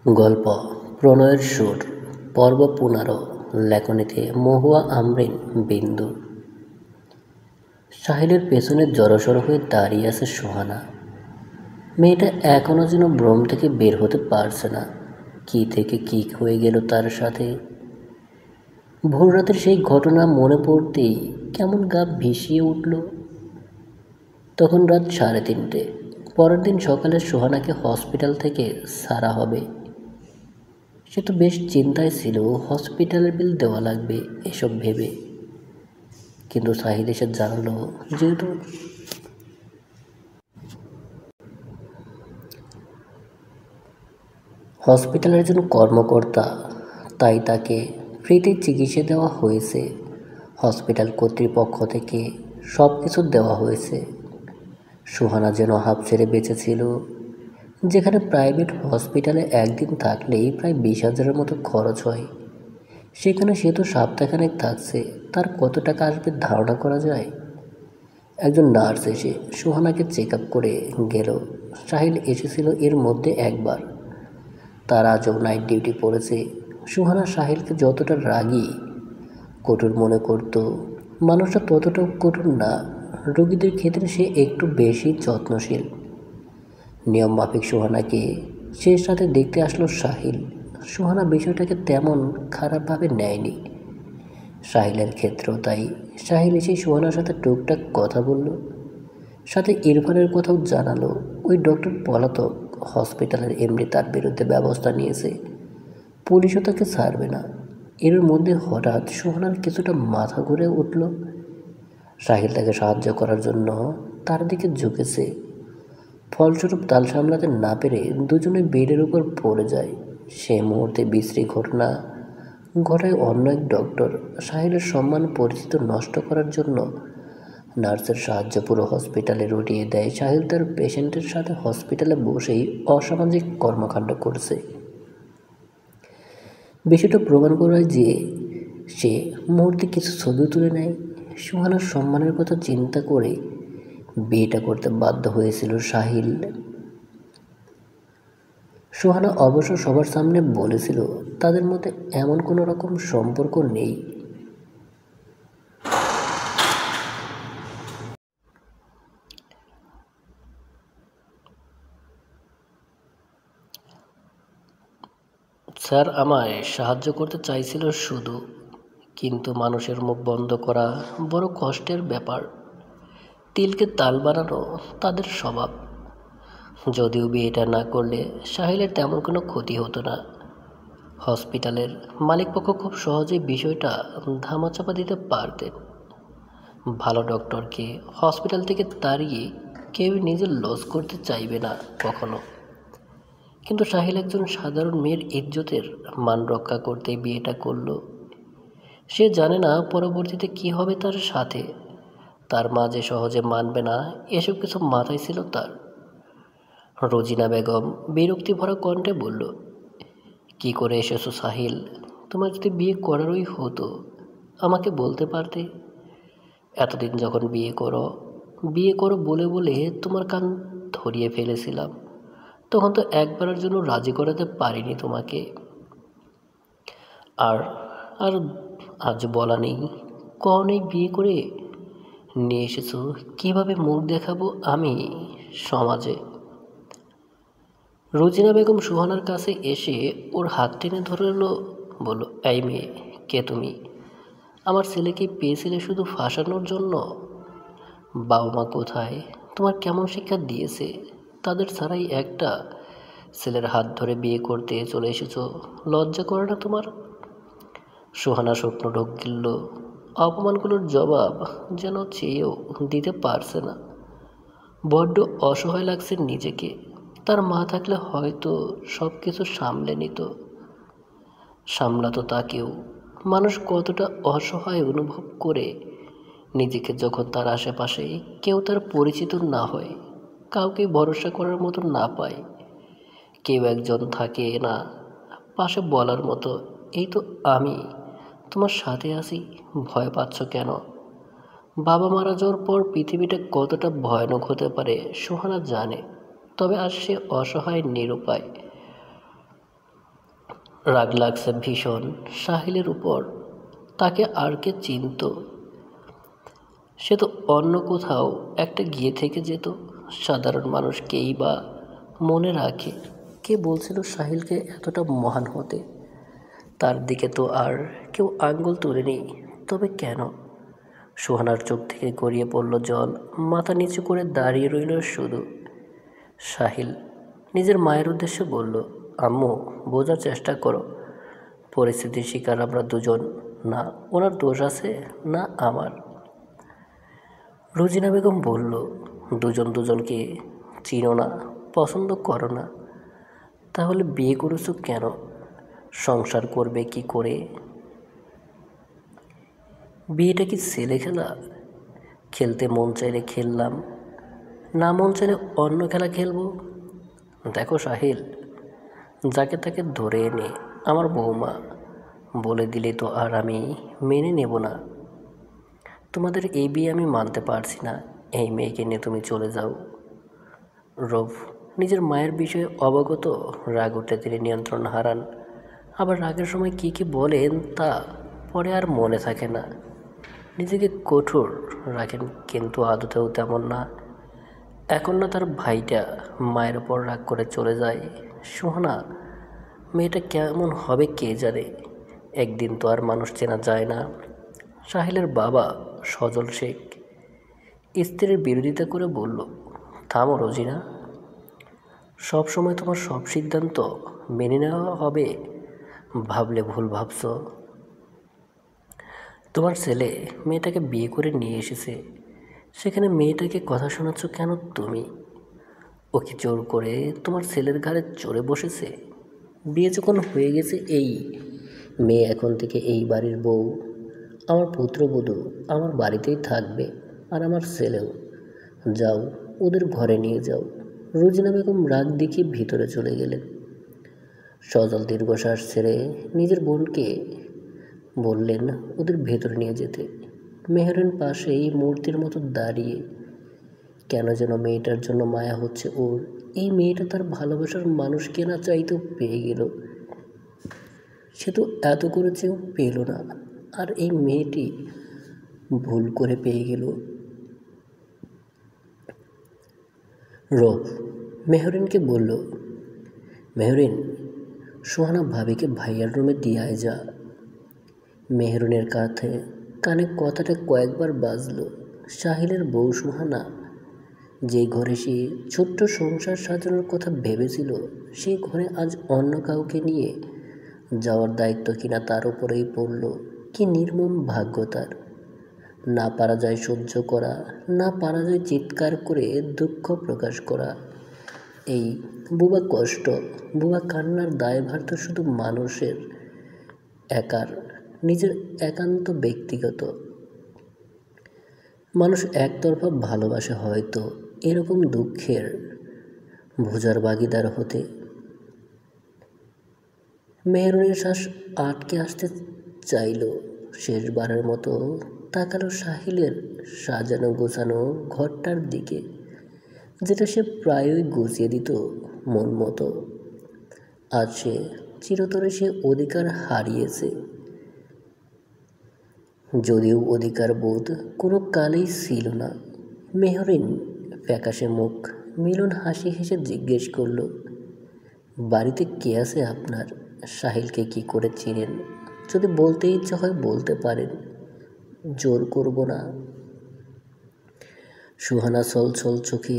গল্প প্রণয়ের সুর পর্ব ১৫ লেখনীতে মহুয়া আমরিন বিন্দু। সাহিলের পেছনে জড়সড় হয়ে দাঁড়িয়ে আছে সোহানা। মেয়েটা এখনও যেন ভ্রম থেকে বের হতে পারছে না। কি থেকে কি হয়ে গেল তার সাথে। ভোর রাতের সেই ঘটনা মনে পড়তেই কেমন গা ভিসিয়ে উঠল। তখন রাত ৩:৩০। পরের দিন সকালে সোহানাকে হসপিটাল থেকে ছাড়া হবে। সে তো বেশ চিন্তায় ছিল, হসপিটালের বিল দেওয়া লাগবে এসব ভেবে। কিন্তু সাহিল এসে জানালো, যেহেতু হসপিটালের একজন কর্মকর্তা, তাই তাকে ফ্রিতে চিকিৎসা দেওয়া হয়েছে। হসপিটাল কর্তৃপক্ষ থেকে সব কিছু দেওয়া হয়েছে। সোহানা যেন হাঁপ ছেড়ে বেঁচেছিল। যেখানে প্রাইভেট হসপিটালে একদিন থাকলেই প্রায় ২০,০০০-এর মতো খরচ হয়, সেখানে সে তো সপ্তাহখানেক থাকছে। তার কত টাকা আসবে ধারণা করা যায়? একজন নার্স এসে সোহানাকে চেক আপ করে গেল। সাহিল এসেছিল এর মধ্যে একবার। তার আজও নাইট ডিউটি পড়েছে। সোহানা সাহিলকে যতটা রাগী কঠোর মনে করত, মানুষটা ততটাও কঠোর না। রোগীদের ক্ষেত্রে সে একটু বেশি যত্নশীল। নিয়ম মাফিক সোহানাকে সে সাথে দেখতে আসলো সাহিল। সোহানা বিষয়টাকে তেমন খারাপভাবে নেয়নি। সাহিলের ক্ষেত্রেও তাই। সাহিল এসে সোহানার সাথে টুকটাক কথা বলল, সাথে ইরফানের কথাও জানালো। ওই ডক্টর পলাতক, হসপিটালের এমডি তার বিরুদ্ধে ব্যবস্থা নিয়েছে। পুলিশও তাকে ছাড়বে না। এর মধ্যে হঠাৎ সোহানার কিছুটা মাথা ঘুরে উঠল। সাহিল তাকে সাহায্য করার জন্য তার দিকে ঝুঁকেছে। ফলস্বরূপ তাল সামলাতে না পেরে দুজনে বেডের উপর পড়ে যায়। সে মুহূর্তে বিশ্রী ঘটনা ঘটায় অন্য এক ডক্টর। সাহিলের সম্মান পরিচিত নষ্ট করার জন্য নার্সের সাহায্য পুরো হসপিটালে রটিয়ে দেয়। সাহিল তার পেশেন্টের সাথে হসপিটালে বসেই অসামাজিক কর্মকাণ্ড করছে। বিষয়টা প্রমাণ করায় যে সে মুহূর্তে কিছু ছবি তুলে নেয়। সোহানার সম্মানের কথা চিন্তা করে বিয়েটা করতে বাধ্য হয়েছিল সাহিল। সোহানা অবশ্য সবার সামনে বলেছিল তাদের মধ্যে এমন কোনো রকম সম্পর্ক নেই। স্যার আমায় সাহায্য করতে চাইছিল শুধু, কিন্তু মানুষের মুখ বন্ধ করা বড় কষ্টের ব্যাপার। তিলকে তাল বানানো তাদের স্বভাব। যদিও বিয়েটা না করলে সাহিলের তেমন কোনো ক্ষতি হতো না। হসপিটালের মালিকপক্ষ খুব সহজেই বিষয়টা ধামাচাপা দিতে পারতেন। ভালো ডক্টরকে হসপিটাল থেকে তাড়িয়ে কেউ নিজের লস করতে চাইবে না কখনো। কিন্তু সাহিল একজন সাধারণ মেয়ের ইজ্জতের মান রক্ষা করতে বিয়েটা করলো। সে জানে না পরবর্তীতে কি হবে তার সাথে। তার মা যে সহজে মানবে না, এসব কিছু মাথায় ছিল তার। রোজিনা বেগম বিরক্তি ভরা কণ্ঠে বলল, কি করে এসেছো সাহিল? তোমার যদি বিয়ে করারই হতো আমাকে বলতে পারতে। এতদিন যখন বিয়ে করো বলে বলে তোমার কান ধরিয়ে ফেলেছিলাম, তখন তো একবারের জন্য রাজি করাতে পারিনি তোমাকে। আর আর আজ বলা নেই, কখনোই বিয়ে করে নিয়ে এসেছো, কীভাবে মুখ দেখাবো আমি সমাজে? রোজিনা বেগম সুহানার কাছে এসে ওর হাত টেনে ধরল, বলল, এই মেয়ে, কে তুমি? আমার ছেলেকে পেয়েছিলে শুধু ফাঁসানোর জন্য? বাবা মা কোথায়? তোমার কেমন শিক্ষা দিয়েছে? তাদের ছাড়াই একটা ছেলের হাত ধরে বিয়ে করতে চলে এসেছো, লজ্জা করে না তোমার? সুহানা শুকনো ঢোক গিলল। অপমানগুলোর জবাব যেন চেয়েও দিতে পারছে না। বড্ড অসহায় লাগছে নিজেকে। তার মা থাকলে হয়তো সব কিছু সামলে নিত, সামলাতো তাকেও। মানুষ কতটা অসহায় অনুভব করে নিজেকে যখন তার আশেপাশে কেউ তার পরিচিত না হয়, কাউকে ভরসা করার মতো না পায়। কেউ একজন থাকে না পাশে বলার মতো, এই তো আমি তোমার সাথে আছি, ভয় পাচ্ছ কেন? বাবা মারা যাওয়ার পর পৃথিবীটা কতটা ভয়ানক হতে পারে সোহানা জানে। তবে আজ সে অসহায়, নিরুপায়। রাগ লাগছে ভীষণ সাহিলের উপর। তাকে আর কে চিনত? সে তো অন্য কোথাও একটা গিয়ে থেকে যেত। সাধারণ মানুষকেই বা মনে রাখে। কে বলছিল সাহিলকে এতটা মহান হতে? তার দিকে তো আর কেউ আঙ্গুল তুলেনি। তবে কেন? সোহানার চোখ থেকে গড়িয়ে পড়ল জল। মাথা নিচু করে দাঁড়িয়ে রইল শুধু। সাহিল নিজের মায়ের উদ্দেশ্যে বলল, আম্মু, বোঝার চেষ্টা করো। পরিস্থিতির শিকার আমরা দুজন। না ওনার দোষ আছে, না আমার। রুজিনা বেগম বলল, দুজন দুজনকে চিনো না, পছন্দ করো না, তাহলে বিয়ে করেছো কেন? সংসার করবে কি করে? বিয়েটা কি ছেলে খেলা? খেলতে মন চাইলে খেললাম, না মন চাইলে অন্য খেলা খেলবো। দেখো সাহিল, যাকে তাকে ধরে এনে আমার বৌমা বলে দিলে তো আর আমি মেনে নেব না। তোমাদের এই বিয়ে আমি মানতে পারছি না। এই মেয়েকে নিয়ে তুমি চলে যাও। রূপ নিজের মায়ের বিষয়ে অবগত। রাগ উঠলে তিনি নিয়ন্ত্রণ হারান। আবার রাগের সময় কী কী বলেন তা পরে আর মনে থাকে না। নিজেকে কঠোর রাখেন, কিন্তু আদতেও তেমন না। এখন না তার ভাইটা মায়ের ওপর রাগ করে চলে যায়। সোহানা মেয়েটা কেমন হবে কে জানে। একদিন তো আর মানুষ চেনা যায় না। সাহিলের বাবা সজল শেখ স্ত্রীর বিরোধিতা করে বলল, থামো রোজিনা, সব সময় তোমার সব সিদ্ধান্ত মেনে নেওয়া হবে? ভাবলে ভুল ভাবছ। তোমার ছেলে মেয়েটাকে বিয়ে করে নিয়ে এসেছে, সেখানে মেয়েটাকে কথা শোনাচ্ছ কেন তুমি? ও কি জোর করে তোমার ছেলের ঘাড়ে চড়ে বসেছে? বিয়ে যখন হয়ে গেছে, এই মেয়ে এখন থেকে এই বাড়ির বউ। আমার পুত্রবধূ আমার বাড়িতেই থাকবে, আর আমার ছেলেও। যাও, ওদের ঘরে নিয়ে যাও। রুজিনা বেগম রাগ দেখিয়ে ভিতরে চলে গেলেন। সজল দীর্ঘশ্বাস ছেড়ে নিজের বোনকে বললেন ওদের ভেতরে নিয়ে যেতে। মেহরের পাশেই মূর্তির মতো দাঁড়িয়ে। কেন যেন মেয়েটার জন্য মায়া হচ্ছে ওর। এই মেয়েটা তার ভালোবাসার মানুষকে না চাইতেও পেয়ে গেল। সে তো এত করেছেও পেল না, আর এই মেয়েটি ভুল করে পেয়ে গেল। রব মেহরিনকে বলল, মেহরিন, সোহানা ভাবিকে ভাইয়ার রুমে দিয়ে আয় যা। মেহরিনের কানে কথাটা কয়েকবার বাজল। সাহিলের বউ সোহানা যে ঘরে সে ছোট্ট সংসার সাজানোর কথা ভেবেছিল, সেই ঘরে আজ অন্য কাউকে নিয়ে যাওয়ার দায়িত্ব কিনা তার উপরেই পড়ল। কি নির্মম ভাগ্য তার। না পারা যায় সহ্য করা, না পারা যায় চিৎকার করে দুঃখ প্রকাশ করা। এই বুবা কষ্ট, বুবা কান্নার দায়ভার তো শুধু মানুষের একার, নিজের একান্ত ব্যক্তিগত। মানুষ একতরফা ভালোবাসে হয়তো এরকম দুঃখের বোঝার ভাগিদার হতে। মেহরুনের শ্বাস আটকে আসতে চাইল। শেষবারের মতো তাকালো সাহিলের সাজানো গোছানো ঘরটার দিকে, যেটা সে প্রায়ই গুছিয়ে দিত মন মতো। আজ সে চিরতরে সে অধিকার হারিয়েছে। যদিও অধিকার বোধ কোনো কালেই ছিল না। মেহরিন ফ্যাকাশে মুখ মিলন হাসি হেসে জিজ্ঞেস করল, বাড়িতে কে আছে আপনার? সাহিলকে কি করে চিনেন? যদি বলতে ইচ্ছা হয় বলতে পারেন, জোর করব না। সুহানা ছলছল চোখে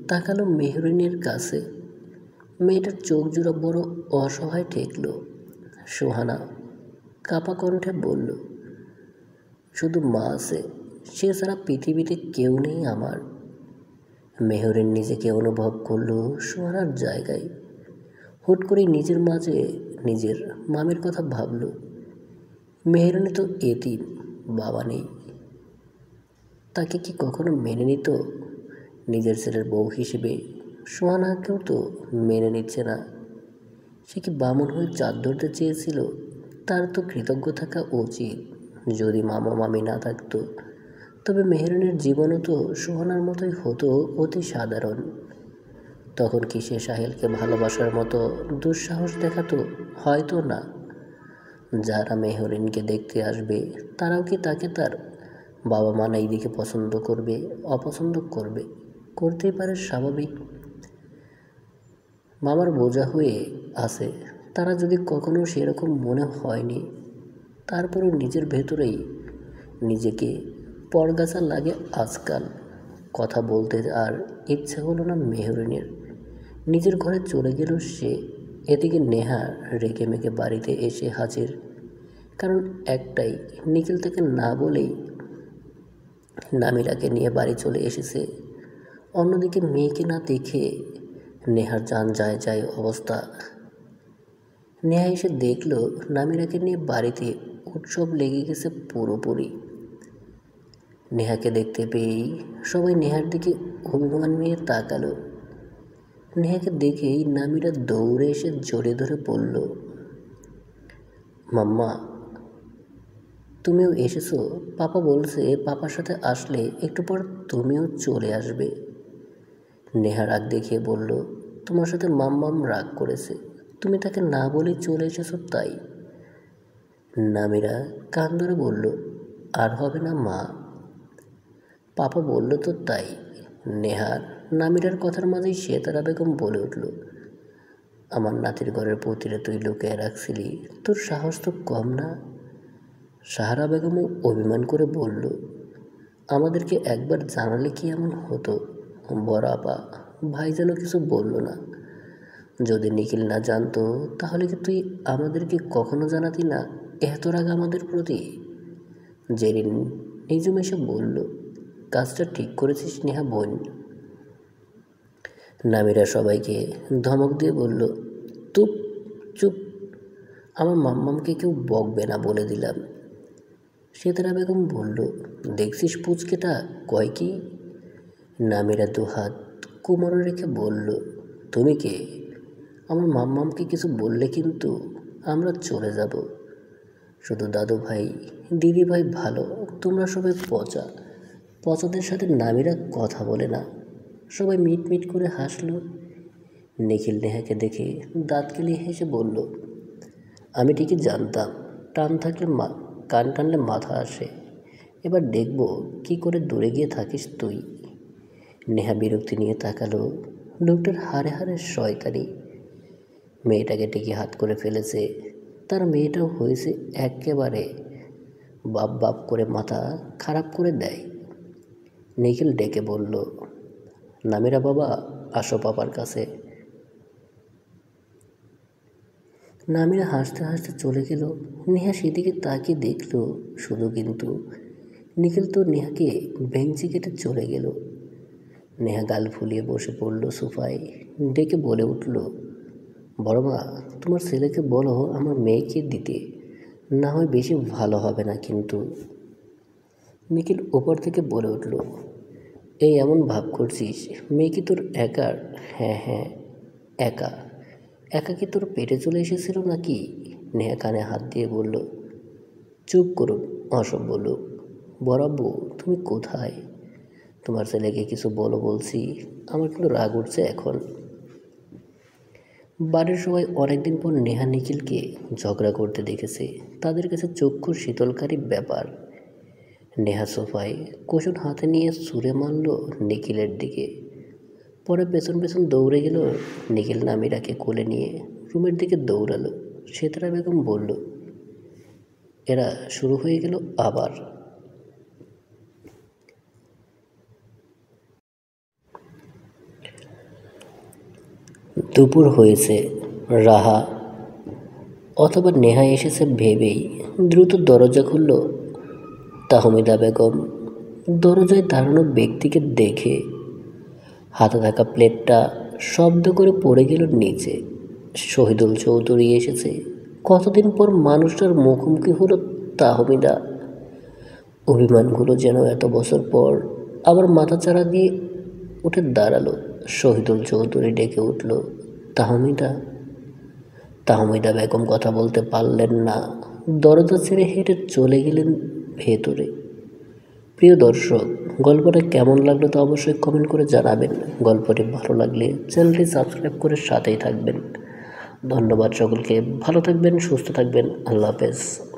তাকালো মেহরিনের কাছে। মেয়েটার চোখ জোড়া বড় অসহায় ঠেকল। সুহানা কাপা কণ্ঠে বলল, শুধু মা আছে, সে ছাড়া পৃথিবীতে কেউ নেই আমার। মেহরিন নিজেকে অনুভব করল সুহানার জায়গায়। হুট করে নিজের মাঝে নিজের মামের কথা ভাবল। মেহরিনে তো এতিম, বাবা নেই। তাকে কি কখনো মেনে নিত নিজের ছেলের বউ হিসেবে? সুহানাকেও তো মেনে নিচ্ছে না। সে কি বামন হয়ে চাঁদ ধরতে চেয়েছিল? তার তো কৃতজ্ঞ থাকা উচিত। যদি মামা মামি না থাকতো, তবে মেহরিনের জীবনও তো সুহানার মতোই হতো, অতি সাধারণ। তখন কি সে সাহিলকে ভালোবাসার মতো দুঃসাহস দেখাতো? হয়তো না। যারা মেহরিনকে দেখতে আসবে তারাও কি তাকে তার বাবা মা এই দিকে পছন্দ করবে, অপছন্দ করবে? করতেই পারে, স্বাভাবিক। মামার বোঝা হয়ে আছে, তারা যদি কখনো সেরকম মনে হয়নি, তারপরেও নিজের ভেতরেই নিজেকে পরগাছা লাগে আজকাল। কথা বলতে আর ইচ্ছে হলো না মেহরিনের। নিজের ঘরে চলে গেল সে। এদিকে নেহা রেগে মেগে বাড়িতে এসে হাজির। কারণ একটাই, নিখিল তাকে না বলেই নামিরাকে নিয়ে বাড়ি চলে এসেছে। অন্যদিকে মেয়েকে না দেখে নেহার জান যায় যায় অবস্থা। নেহা এসে দেখল নামিরাকে নিয়ে বাড়িতে উৎসব লেগে গেছে পুরোপুরি। নেহাকে দেখতে পেয়েই সবাই নেহার দিকে অভিমান নিয়ে তাকালো। নেহাকে দেখেই নামিরা দৌড়ে এসে জড়িয়ে ধরে বলল, মাম্মা তুমিও এসেছো? পাপা বলছে পাপার সাথে আসলে একটু পর তুমিও চলে আসবে। নেহা রাগ দেখিয়ে বলল, তোমার সাথে মাম্মাম রাগ করেছে, তুমি তাকে না বলেই চলে এসেছো তাই। নামিরা কান ধরে বলল, আর হবে না মা, পাপা বলল তো তাই। নেহার নামিরার কথার মাঝেই সেতারা বেগম বলে উঠল, আমার নাতির ঘরের পুতিরে তুই লুকিয়ে রাখছিলি, তোর সাহস তো কম না। সাহারা বেগমও অভিমান করে বলল, আমাদেরকে একবার জানালে কি এমন হতো? বড় আপা ভাই যেন কিছু বলল না। যদি নিখিল না জানতো তাহলে কি তুই আমাদেরকে কখনো জানাতি না এত রাগ আমাদের প্রতি? জেরিন নিজুম এসে বলল, কাজটা ঠিক করেছিস নেহা বোন। নামিরা সবাইকে ধমক দিয়ে বলল, তুপ চুপ, আমার মাম্মামকে কেউ বকবে না বলে দিলাম। সেতারা বেগম বলল, দেখছিস পুচকেটা কয় কি? নামিরা দুহাত কোমরে রেখে বলল, তুমি কে? আমার মাম্মামকে কিছু বললে কিন্তু আমরা চলে যাব। শুধু দাদু ভাই দিদি ভাই ভালো, তোমরা সবাই পচা। পচাদের সাথে নামিরা কথা বলে না। সবাই মিট মিট করে হাসল। নিখিল নেহাকে দেখে দাঁত কেলিয়ে হেসে বলল, আমি ঠিকই জানতাম, টান থাকলে কান টানলে মাথা আসে। এবার দেখব কি করে দূরে গিয়ে থাকিস তুই। নেহা বিরক্তি নিয়ে তাকালো। লোকটার হাড়ে হাড়ে শয়তানি। মেয়েটাকে টেকে হাত করে ফেলেছে। তার মেয়েটাও হয়েছে একেবারে বাপ বাপ করে মাথা খারাপ করে দেয়। নিখিল ডেকে বলল, নামিরা বাবা আসো পাপার কাছে। নামিরা হাসতে হাসতে চলে গেল। নেহা সেদিকে তাকিয়ে দেখল শুধু, কিন্তু নিখিল তো নেহাকে বেঞ্চি কেটে চলে গেল। নেহা গাল ফুলিয়ে বসে পড়ল সোফায়। ডেকে বলে উঠল, বড় মা তোমার ছেলেকে বলো আমার মেয়েকে দিতে, না হয় বেশি ভালো হবে না কিন্তু। নিখিল ওপর থেকে বলে উঠল, এই এমন ভাব করছিস মেয়ে কি তোর একার? হ্যাঁ হ্যাঁ একা। একা কি তোর পেটে চলে এসেছিল নাকি? নেহা কানে হাত দিয়ে বলল, চুপ করুন অসভ্য লোক। বরাব্বু তুমি কোথায়? তোমার ছেলেকে কিছু বলো বলছি, আমার কিন্তু রাগ উঠছে এখন। বাড়ির সবাই অনেকদিন পর নেহা নিখিলকে ঝগড়া করতে দেখেছে। তাদের কাছে চক্ষুর শীতলকারী ব্যাপার। নেহা সোফায় কুশন হাতে নিয়ে ছুঁড়ে মারল নিখিলের দিকে। পরে পেছন পেছন দৌড়ে গেল। নিখিল নামিরাকে কোলে নিয়ে রুমের দিকে দৌড়ালো। সেতারা বেগম বলল, এরা শুরু হয়ে গেল আবার। দুপুর হয়েছে। রাহা অথবা নেহা এসেছে ভেবেই দ্রুত দরজা খুলল তাহমিদা বেগম। দরজায় দাঁড়ানো ব্যক্তিকে দেখে হাতে থাকা প্লেটটা শব্দ করে পড়ে গেল নিচে। শহীদুল চৌধুরী এসেছে। কতদিন পর মানুষটার মুখোমুখি হলো তাহমিদা। অভিমানগুলো যেন এত বছর পর আবার মাথাচাড়া দিয়ে উঠে দাঁড়ালো। শহীদুল চৌধুরী ডেকে উঠল, তাহমিদা। তাহমিদা বেগম কথা বলতে পারলেন না। দরজা ছেড়ে হেঁটে চলে গেলেন ভেতরে। প্রিয় দর্শক, গল্পটা কেমন লাগলো তা অবশ্যই কমেন্ট করে জানাবেন। গল্পটি ভালো লাগলে চ্যানেলটি সাবস্ক্রাইব করে সাথেই থাকবেন। ধন্যবাদ সকলকে। ভালো থাকবেন, সুস্থ থাকবেন। আল্লাহ হাফেজ।